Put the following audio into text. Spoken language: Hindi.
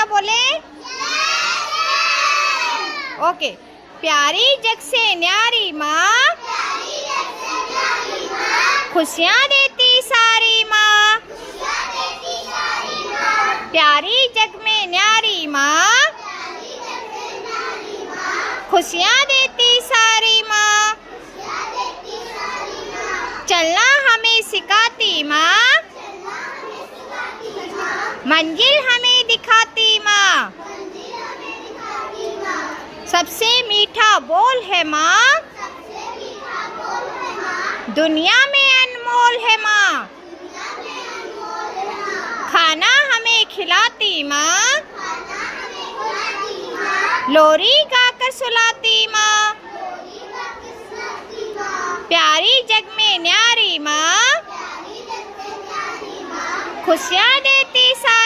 बोले? ओके। प्यारी जग से न्यारी माँ, खुशियाँ देती सारी माँ। प्यारी जग में न्यारी माँ, खुशियाँ देती सारी माँ। चलना हमें सिखाती माँ, मंजिल हमें दिखाती माँ। सबसे मीठा बोल है माँ, दुनिया में अनमोल है माँ। खाना हमें खिलाती माँ, लोरी गाकर सुलाती माँ। प्यारी जग में न्यारी माँ, खुशियाँ देती सारी